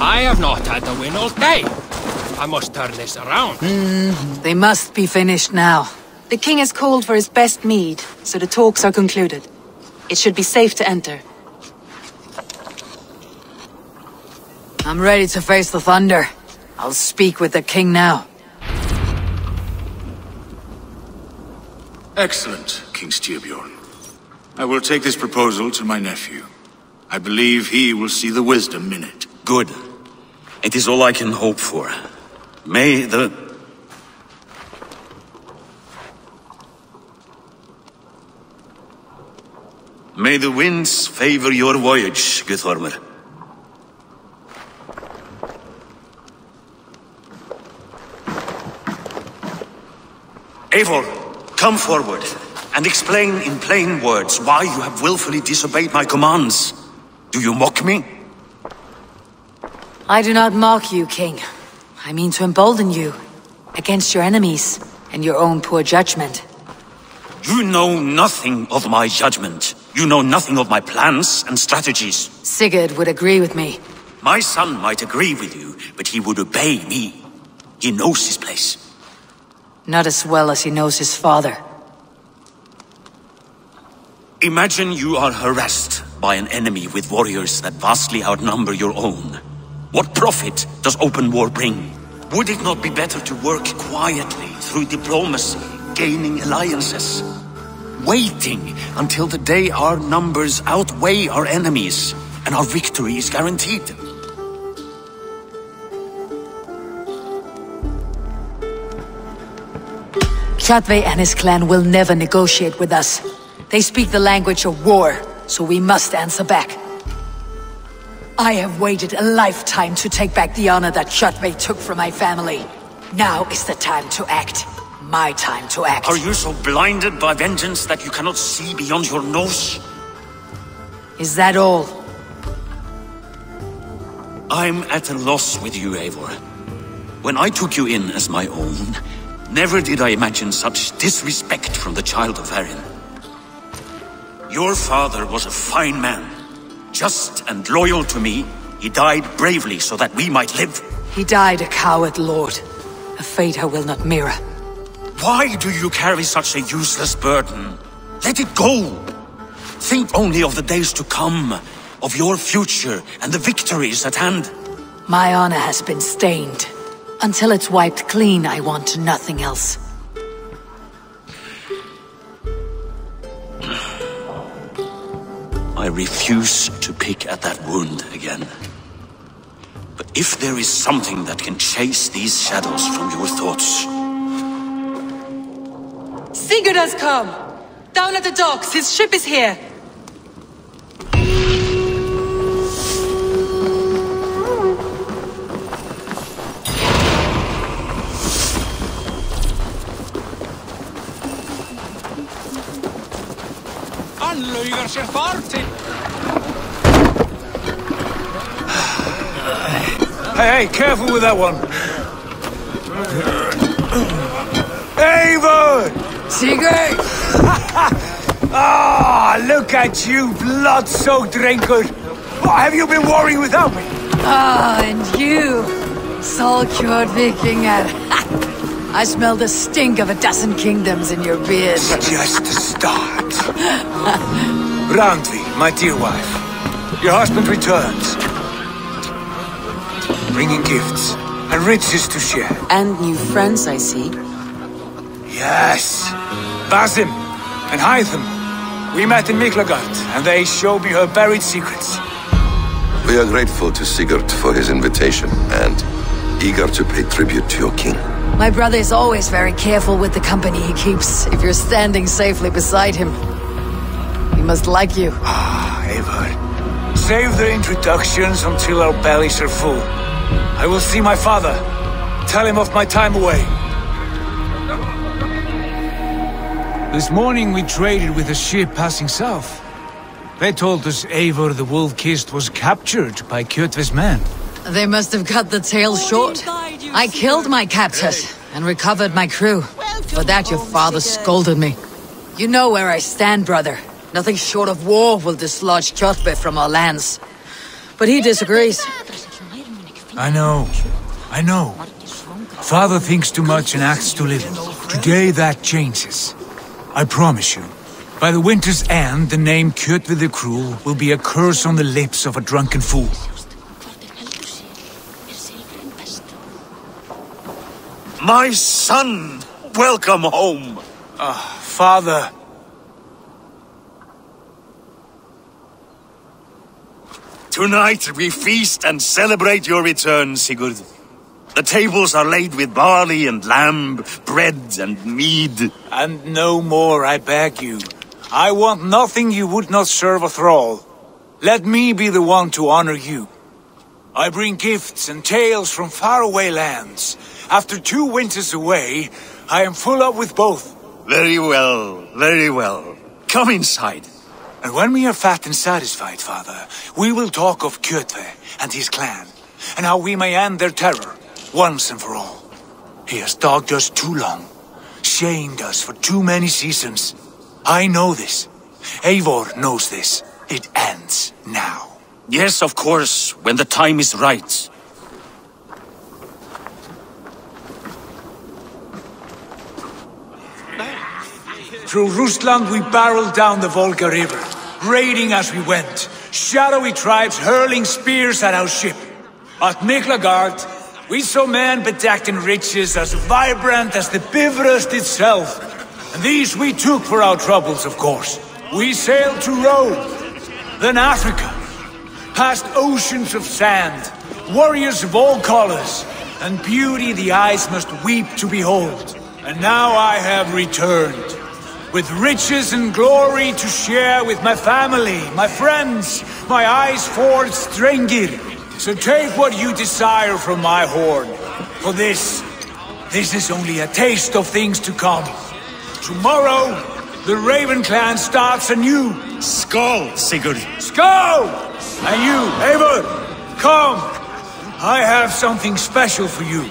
I have not had to win all day. I must turn this around. They must be finished now. The king has called for his best mead, so the talks are concluded. It should be safe to enter. I'm ready to face the thunder. I'll speak with the king now. Excellent, King Styrbjorn. I will take this proposal to my nephew. I believe he will see the wisdom in it. Good. It is all I can hope for. May the winds favor your voyage, Guthormer. Eivor, come forward and explain in plain words why you have willfully disobeyed my commands. Do you mock me? I do not mock you, king. I mean to embolden you against your enemies and your own poor judgment. You know nothing of my judgment. You know nothing of my plans and strategies. Sigurd would agree with me. My son might agree with you, but he would obey me. He knows his place. Not as well as he knows his father. Imagine you are harassed by an enemy with warriors that vastly outnumber your own. What profit does open war bring? Would it not be better to work quietly through diplomacy, gaining alliances? Waiting until the day our numbers outweigh our enemies and our victory is guaranteed. Kjotve and his clan will never negotiate with us. They speak the language of war, so we must answer back. I have waited a lifetime to take back the honor that Kjotve took from my family. Now is the time to act. My time to act. Are you so blinded by vengeance that you cannot see beyond your nose? Is that all? I'm at a loss with you, Eivor. When I took you in as my own, never did I imagine such disrespect from the child of Varin. Your father was a fine man. Just and loyal to me, he died bravely so that we might live. He died a coward, Lord. A fate I will not mirror. Why do you carry such a useless burden? Let it go! Think only of the days to come, of your future and the victories at hand. My honor has been stained. Until it's wiped clean, I want nothing else. I refuse to pick at that wound again. But if there is something that can chase these shadows from your thoughts... Sigurd has come! Down at the docks, his ship is here! Hey, careful with that one. Eivor! Sigurd! Ah, look at you, blood-soaked raincoat. What have you been warring without me? Ah, and you, soul-cured Vikinger. I smell the stink of a dozen kingdoms in your beard. Just the start. Randvi, my dear wife. Your husband returns. Bringing gifts and riches to share. And new friends, I see. Yes. Basim and Hytham. We met in Miklagard, and they showed me her buried secrets. We are grateful to Sigurd for his invitation, and eager to pay tribute to your king. My brother is always very careful with the company he keeps, if you're standing safely beside him. He must like you. Ah, Eivor. Save the introductions until our bellies are full. I will see my father. Tell him of my time away. This morning we traded with a ship passing south. They told us Eivor the Wolf-Kissed was captured by Kjotve's men. They must have cut the tail short. I killed my captors and recovered my crew. For that your father scolded me. You know where I stand, brother. Nothing short of war will dislodge Kjotve from our lands. But he disagrees. I know. Father thinks too much and acts too little. Today that changes. I promise you. By the winter's end, the name Kjotve the Cruel will be a curse on the lips of a drunken fool. My son! Welcome home! Father. Tonight we feast and celebrate your return, Sigurd. The tables are laid with barley and lamb, bread and mead. And no more, I beg you. I want nothing you would not serve a thrall. Let me be the one to honor you. I bring gifts and tales from faraway lands. After 2 winters away, I am full up with both. Very well, very well. Come inside. And when we are fat and satisfied, Father, we will talk of Kjotve and his clan, and how we may end their terror, once and for all. He has dogged us too long, shamed us for too many seasons. I know this. Eivor knows this. It ends now. Yes, of course, when the time is right. Through Rusland we barreled down the Volga River, raiding as we went, shadowy tribes hurling spears at our ship. At Miklagard, we saw men bedecked in riches as vibrant as the Bifrost itself. And these we took for our troubles, of course. We sailed to Rome, then Africa, past oceans of sand, warriors of all colors, and beauty the eyes must weep to behold. And now I have returned, with riches and glory to share with my family, my friends, my eyes-forged Strengir. So take what you desire from my hoard. For this is only a taste of things to come. Tomorrow, the Raven clan starts anew. Skål, Sigurd. Skål! And you, Eivor, come. I have something special for you.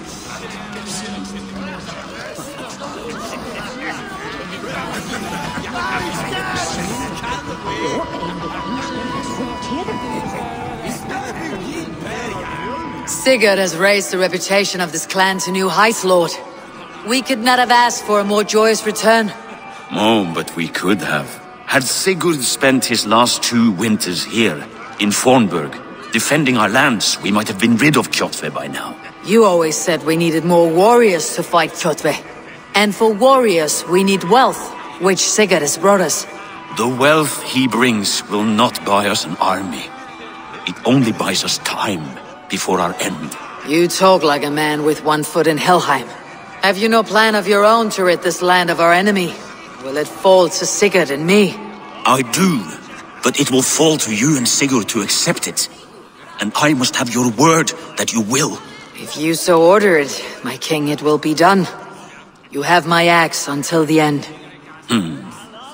Sigurd has raised the reputation of this clan to new heights, Lord. We could not have asked for a more joyous return. Oh, but we could have. Had Sigurd spent his last 2 winters here, in Fornburg, defending our lands, we might have been rid of Kjotve by now. You always said we needed more warriors to fight Kjotve. And for warriors, we need wealth, which Sigurd has brought us. The wealth he brings will not buy us an army. It only buys us time before our end. You talk like a man with one foot in Helheim. Have you no plan of your own to rid this land of our enemy? Will it fall to Sigurd and me? I do, but it will fall to you and Sigurd to accept it. And I must have your word that you will. If you so order it, my king, it will be done. You have my axe until the end.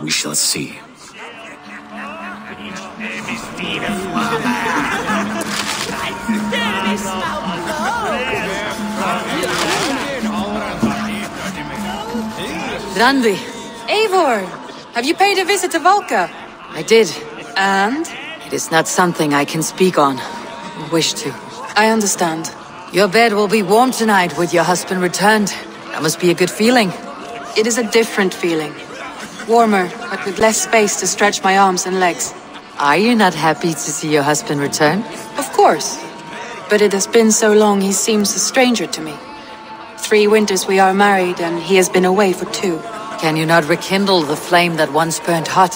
We shall see. Randvi, Eivor! Have you paid a visit to Valka? I did. And? It is not something I can speak on. Or wish to. I understand. Your bed will be warm tonight with your husband returned. That must be a good feeling. It is a different feeling. Warmer, but with less space to stretch my arms and legs. Are you not happy to see your husband return? Of course. But it has been so long he seems a stranger to me. 3 winters we are married, and he has been away for 2. Can you not rekindle the flame that once burned hot?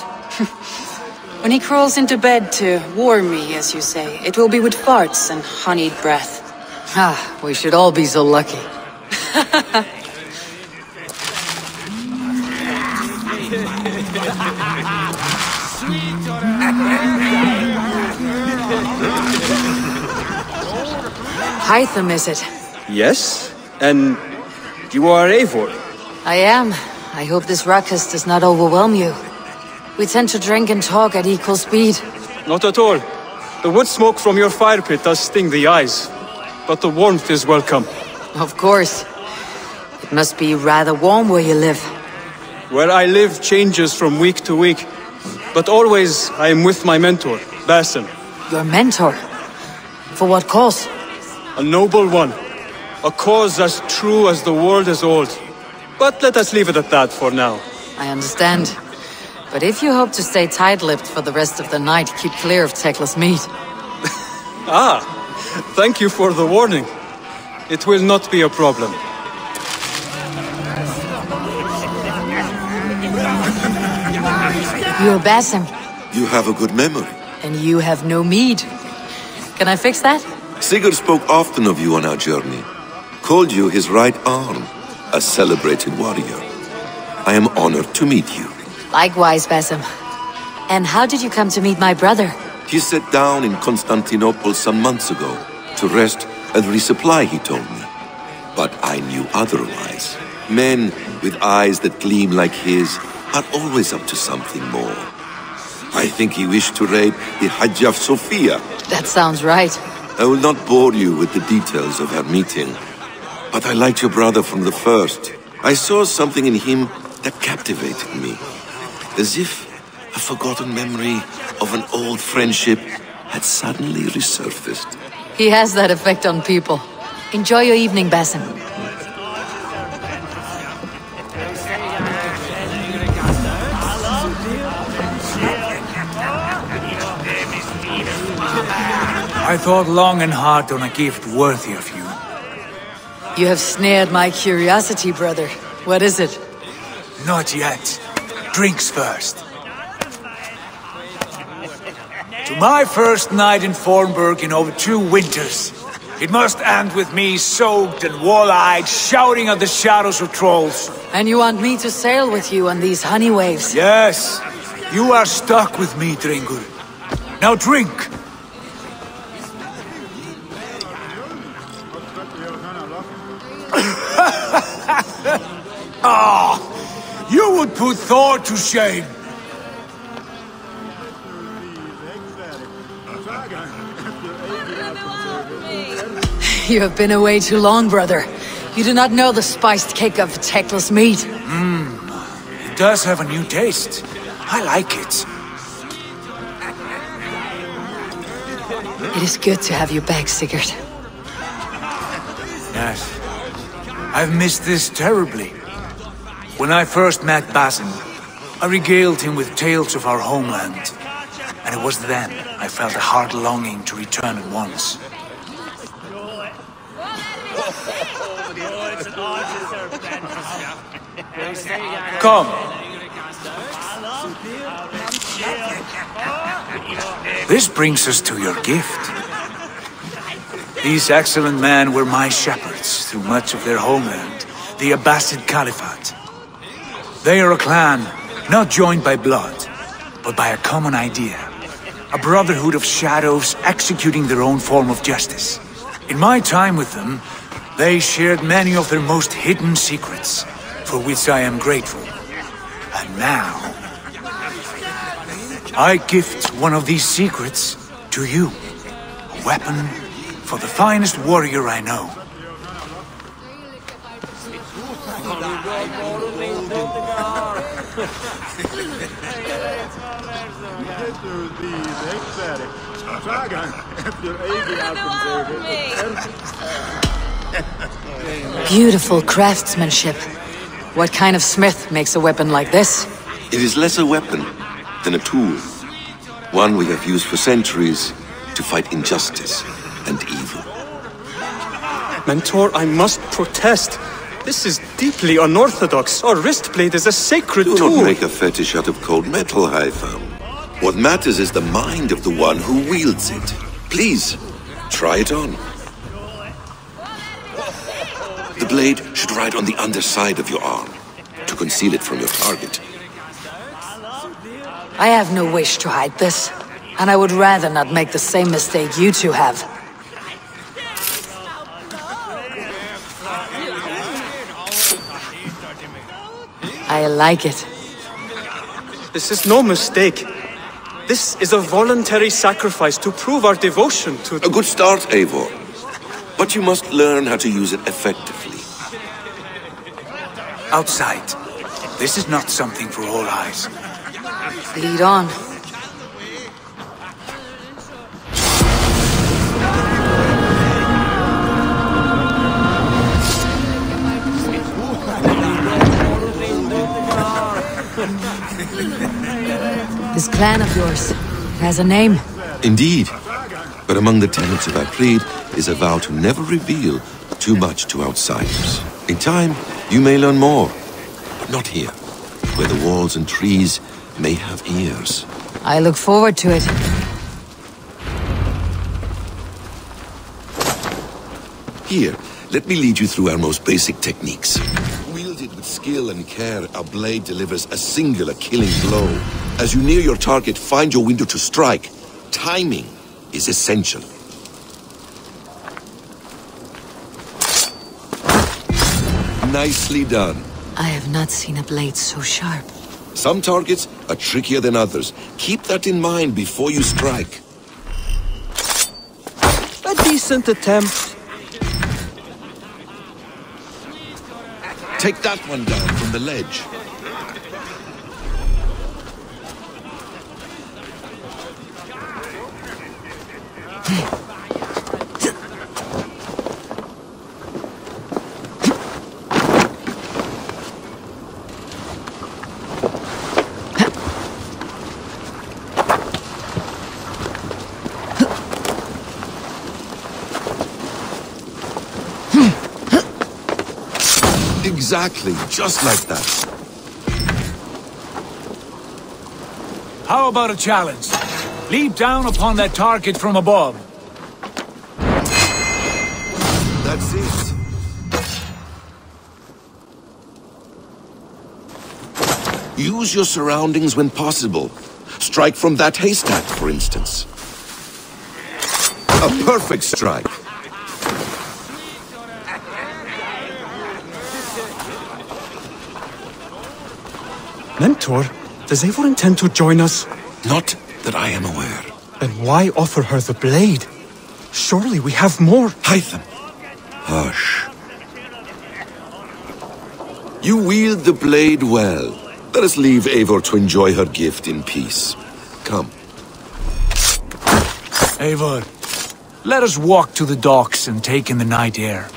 When he crawls into bed to warm me, as you say, it will be with farts and honeyed breath. Ah, we should all be so lucky. Hytham, is it? Yes? And you are Eivor? I am. I hope this ruckus does not overwhelm you. We tend to drink and talk at equal speed. Not at all. The wood smoke from your fire pit does sting the eyes. But the warmth is welcome. Of course. It must be rather warm where you live. Where I live changes from week to week. But always I am with my mentor, Basim. Your mentor? For what cause? A noble one. A cause as true as the world is old. But let us leave it at that for now. I understand. But if you hope to stay tight-lipped for the rest of the night, keep clear of Teclis meat. Ah, thank you for the warning. It will not be a problem. You're Basim, You have a good memory. and you have no mead. Can I fix that? Sigurd spoke often of you on our journey. Called you his right arm, a celebrated warrior. I am honored to meet you. Likewise, Basim. And how did you come to meet my brother? He sat down in Constantinople some months ago to rest and resupply, he told me. But I knew otherwise. Men with eyes that gleam like his are always up to something more. I think he wished to raid the Hagia Sophia. That sounds right. I will not bore you with the details of our meeting. But I liked your brother from the first. I saw something in him that captivated me. As if a forgotten memory of an old friendship had suddenly resurfaced. He has that effect on people. Enjoy your evening, Basim. I thought long and hard on a gift worthy of you. You have snared my curiosity, brother. What is it? Not yet. Drinks first. To my first night in Fornburg in over 2 winters. It must end with me soaked and wall-eyed, shouting at the shadows of trolls. And you want me to sail with you on these honey waves? Yes, you are stuck with me, Drengur. Now drink! You would put Thor to shame. You have been away too long, brother. You do not know the spiced cake of Teclis meat. It does have a new taste. I like it. It is good to have you back, Sigurd. Yes. I've missed this terribly. When I first met Basim, I regaled him with tales of our homeland. And it was then I felt a heart longing to return at once. Come. This brings us to your gift. These excellent men were my shepherds through much of their homeland, the Abbasid Caliphate. They are a clan, not joined by blood, but by a common idea. A brotherhood of shadows executing their own form of justice. In my time with them, they shared many of their most hidden secrets, for which I am grateful. And now, I gift one of these secrets to you. A weapon for the finest warrior I know. Beautiful craftsmanship. What kind of smith makes a weapon like this? It is less a weapon than a tool. One we have used for centuries to fight injustice and evil. Mentor, I must protest. This is deeply unorthodox. Our wrist blade is a sacred Do tool. not make a fetish out of cold metal, Eivor. What matters is the mind of the one who wields it. Please, try it on. The blade should ride on the underside of your arm, to conceal it from your target. I have no wish to hide this, and I would rather not make the same mistake you two have. I like it. This is no mistake. This is a voluntary sacrifice to prove our devotion to... A good start, Eivor. But you must learn how to use it effectively. Outside. This is not something for all eyes. Lead on. This clan of yours, it has a name. Indeed. But among the tenets of our creed is a vow to never reveal too much to outsiders. In time, you may learn more. But not here, where the walls and trees may have ears. I look forward to it. Here, let me lead you through our most basic techniques. Wielded with skill and care, our blade delivers a singular killing blow. As you near your target, find your window to strike. Timing is essential. Nicely done. I have not seen a blade so sharp. Some targets are trickier than others. Keep that in mind before you strike. A decent attempt. Take that one down from the ledge. Exactly, just like that. How about a challenge? Leap down upon that target from above. That's it. Use your surroundings when possible. Strike from that haystack, for instance. A perfect strike. Mentor, does Eivor intend to join us? Not that I am aware. Then why offer her the blade? Surely we have more. Hide them. Hush. You wield the blade well. Let us leave Eivor to enjoy her gift in peace. Come. Eivor, let us walk to the docks and take in the night air.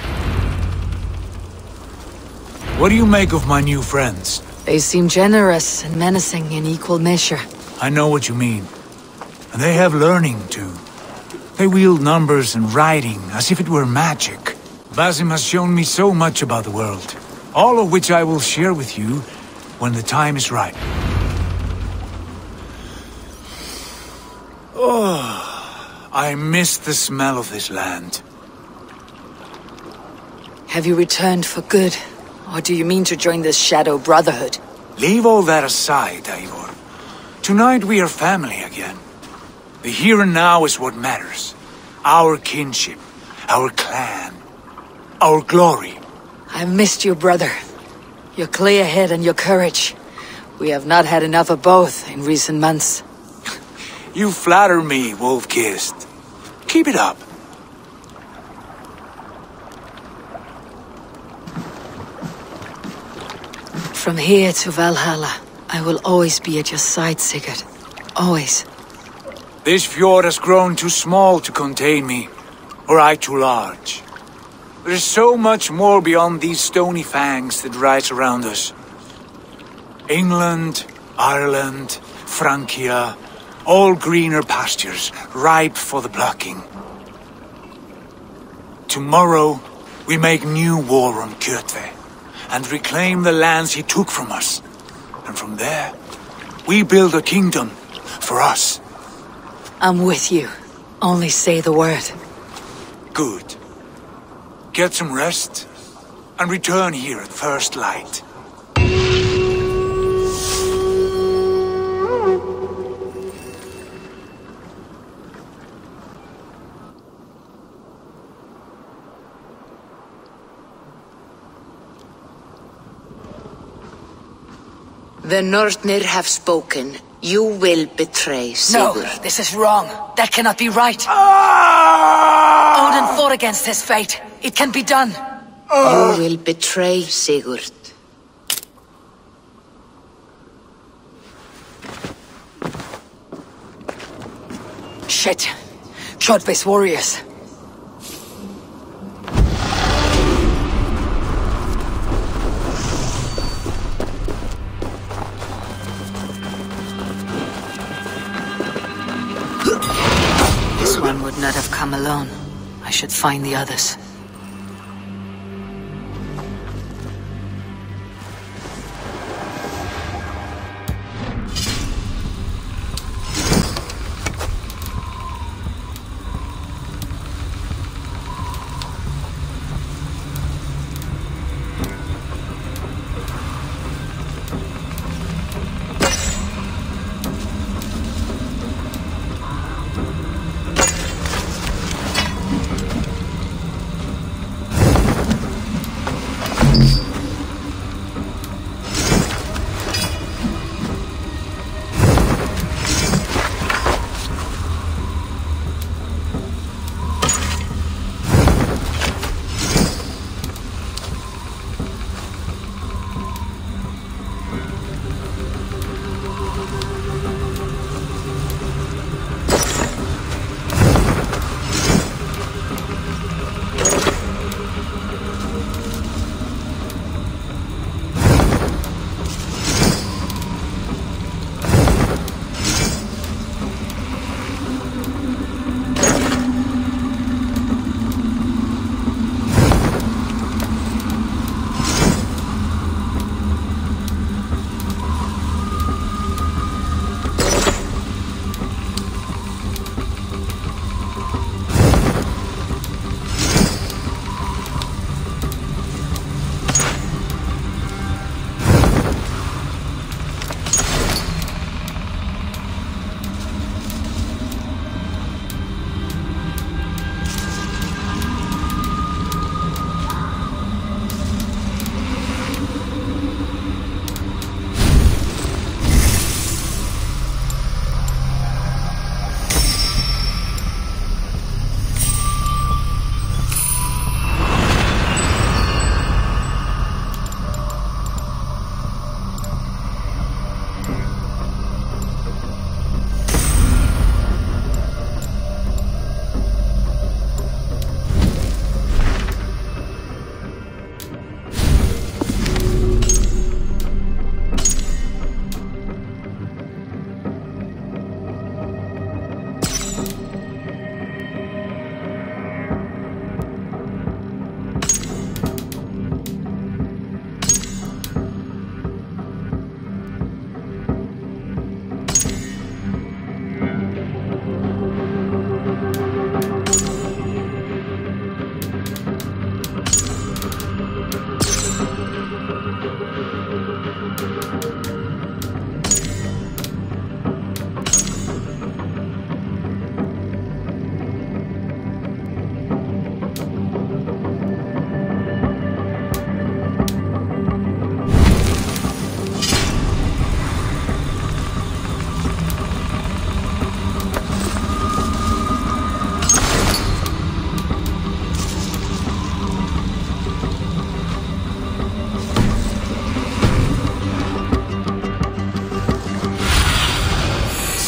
What do you make of my new friends? They seem generous and menacing in equal measure. I know what you mean. And they have learning, too. They wield numbers and writing as if it were magic. Basim has shown me so much about the world, all of which I will share with you when the time is right. Oh, I miss the smell of this land. Have you returned for good? Or do you mean to join this Shadow Brotherhood? Leave all that aside, Eivor. Tonight we are family again. The here and now is what matters. Our kinship, our clan, our glory. I've missed you, brother. Your clear head and your courage. We have not had enough of both in recent months. You flatter me, Wolf-Kissed. Keep it up. From here to Valhalla, I will always be at your side, Sigurd. Always. This fjord has grown too small to contain me, or I too large. There is so much more beyond these stony fangs that rise around us. England, Ireland, Francia, all greener pastures, ripe for the plucking. Tomorrow, we make new war on Kjotve, and reclaim the lands he took from us. And from there, we build a kingdom for us. I'm with you. Only say the word. Good. Get some rest, and return here at first light. The Northnir have spoken. You will betray Sigurd. No, this is wrong. That cannot be right. Odin fought against his fate. It can be done. You will betray Sigurd. Shit. Kjotve's warriors. come alone. I should find the others.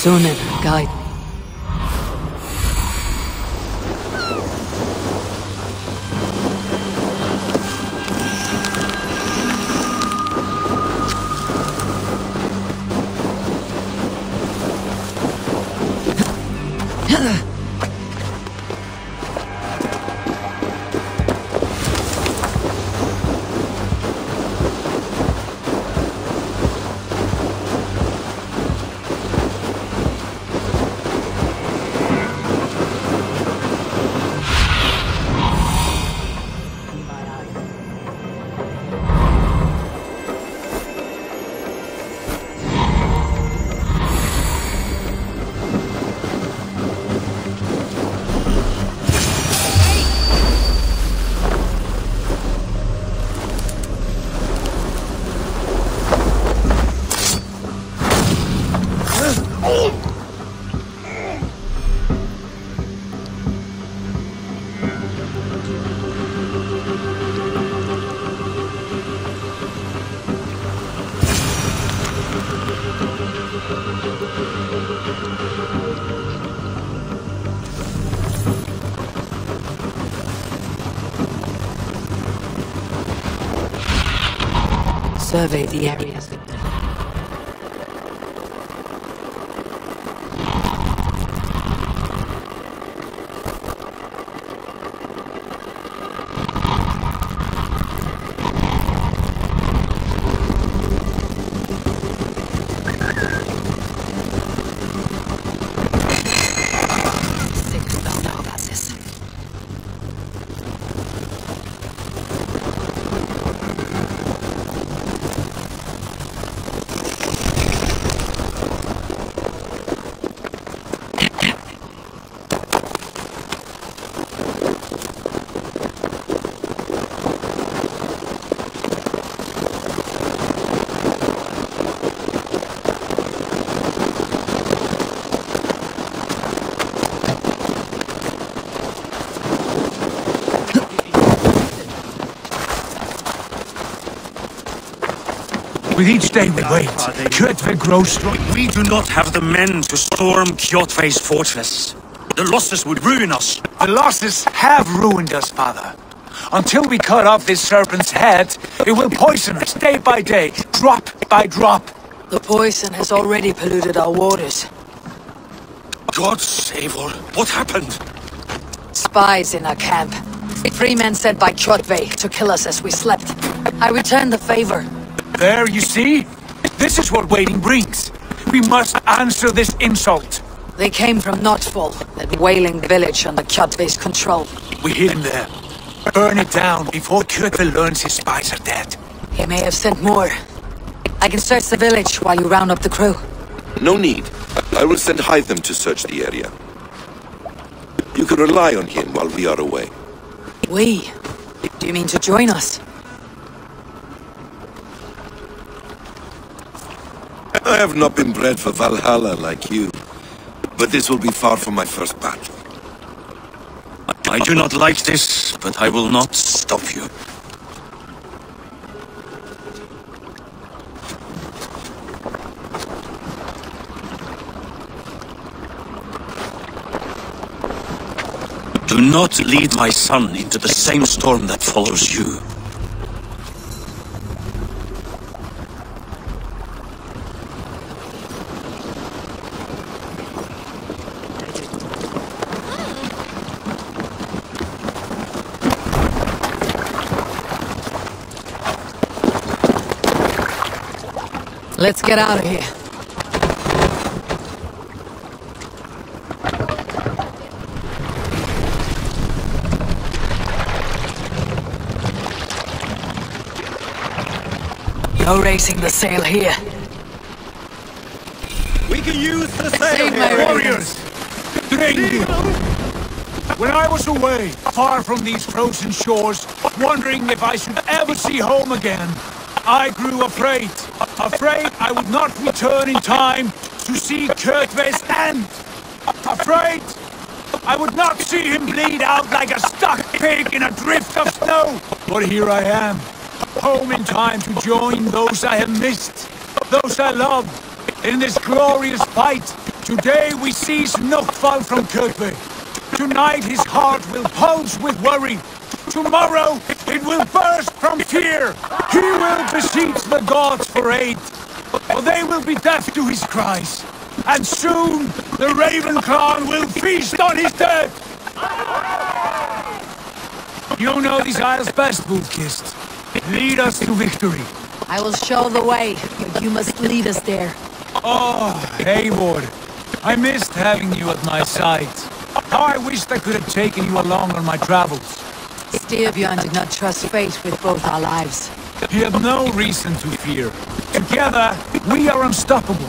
Sunan, guide. Survey the areas. With each day we wait, Kjotve grows strong. We do not have the men to storm Kjotve's fortress. The losses would ruin us. The losses have ruined us, father. Until we cut off this serpent's head, it will poison us day by day, drop by drop. The poison has already polluted our waters. Gods, Eivor, what happened? Spies in our camp. 3 men sent by Kjotve to kill us as we slept. I returned the favor. There, you see? This is what waiting brings. We must answer this insult. They came from Notfall, that whaling village under Kjotve's control. We hid him there. Burn it down before Kjotve learns his spies are dead. He may have sent more. I can search the village while you round up the crew. No need. I will send Hytham to search the area. You can rely on him while we are away. We? Do you mean to join us? I have not been bred for Valhalla like you, but this will be far from my first battle. I do not like this, but I will not stop you. Do not lead my son into the same storm that follows you. Let's get out of here. No raising the sail here. We can use the sail here. Warriors! Drink it! When I was away, far from these frozen shores, wondering if I should ever see home again, I grew afraid. Afraid I would not return in time to see Kjotve's end. Afraid I would not see him bleed out like a stuck pig in a drift of snow. But here I am, home in time to join those I have missed, those I love, in this glorious fight. Today we seize Notfall from Kjotve. Tonight his heart will pulse with worry. Tomorrow it will burst from fear. He will beseech the gods for aid, or they will be deaf to his cries. And soon the Raven clan will feast on his dead. You know these isles best, Wolfkist. Lead us to victory. I will show the way, but you must lead us there. Oh, Eivor. I missed having you at my side. How I wished I could have taken you along on my travels. Styrbjörn did not trust fate with both our lives. You have no reason to fear. Together, we are unstoppable.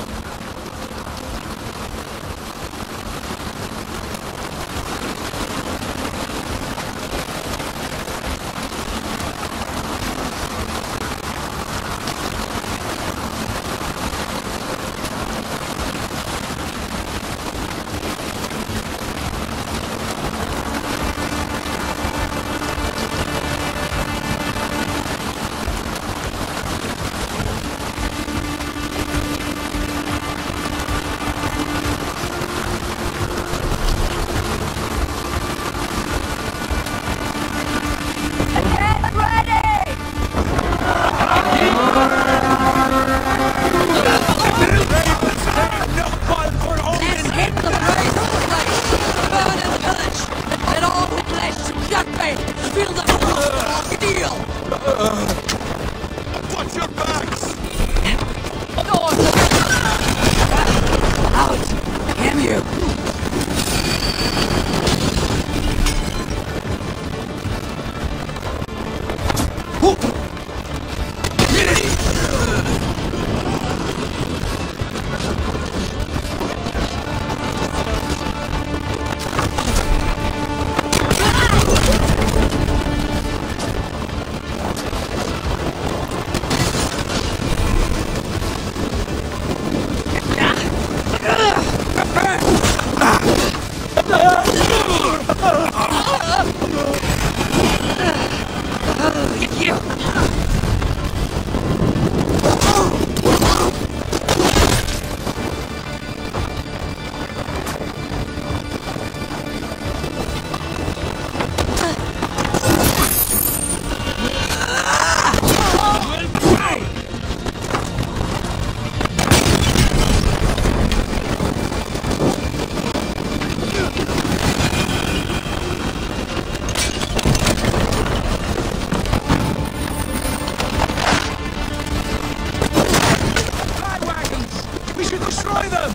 Destroy them!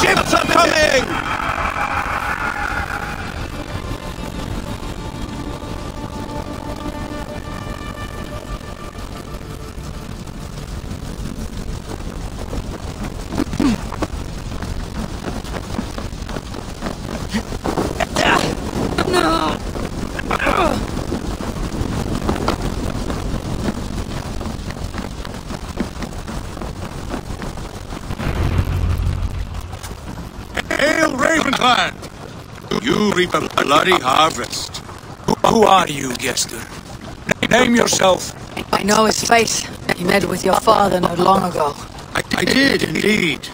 Ships are coming! Hail, Ravenclan! You reap a bloody harvest. Who are you, Gester? Name yourself. I know his face. He met with your father not long ago. I did, indeed.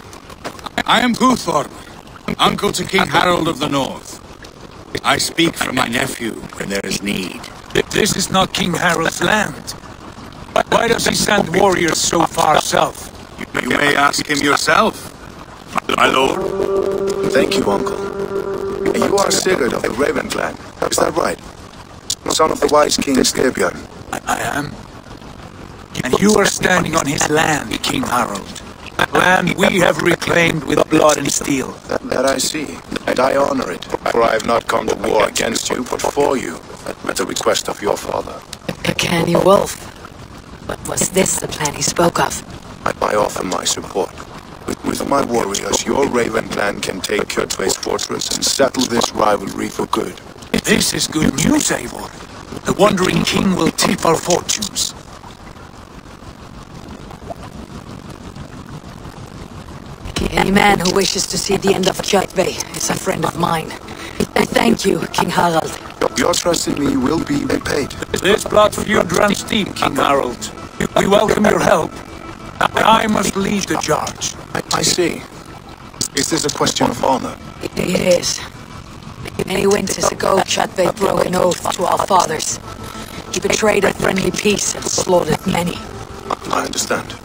I am Guthorm, uncle to King Harold of the North. I speak for my nephew when there is need. This is not King Harold's land. Why does he send warriors so far south? You may ask him yourself, my lord. Thank you, Uncle. You are Sigurd of the Raven clan, is that right? Son of the wise King Styrbjörn. I am. And you are standing on his land, King Harold. Land we have reclaimed with blood and steel. That I see, and I honor it, for I have not come to war against you, but for you, at the request of your father. A canny wolf. Was this the plan he spoke of? I offer my support. With my warriors, your Raven clan can take Kjotve's fortress and settle this rivalry for good. This is good news, Eivor. The Wandering King will tip our fortunes. Any man who wishes to see the end of Kjotve is a friend of mine. I thank you, King Harald. Your trust in me will be repaid. This blood feud runs deep, King Harold. We welcome your help. I must lead the charge. I see. Is this a question of honor? It is. Many winters ago, Kjotve broke an oath to our fathers. He betrayed a friendly peace and slaughtered many. I understand.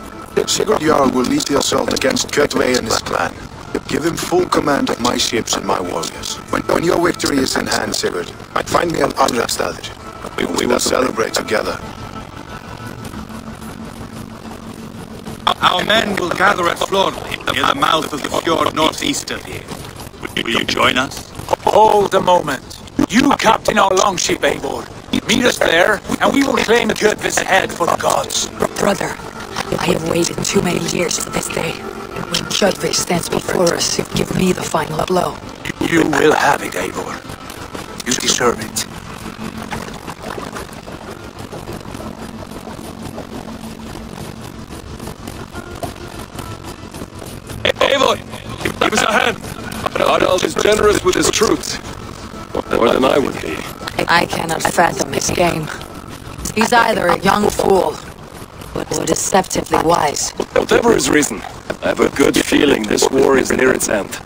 Sigurd Jarl will lead the assault against Kjotve and his clan. Give him full command of my ships and my warriors. When your victory is in hand, Sigurd, find me at Abstergo. We will celebrate together. Our men will gather at Flor, near the mouth of the fjord northeast of here. Will you join us? Hold a moment. You captain our longship, Eivor. Meet us there, and we will claim Kjotve's head for the gods. Brother, I have waited too many years for this day. When Kjotve stands before us, give me the final blow. You will have it, Eivor. You deserve it. Eivor, give us a hand. Harald is generous with his troops. More than I would be. I cannot fathom his game. He's either a young fool or deceptively wise. Whatever his reason, I have a good feeling this war is near its end.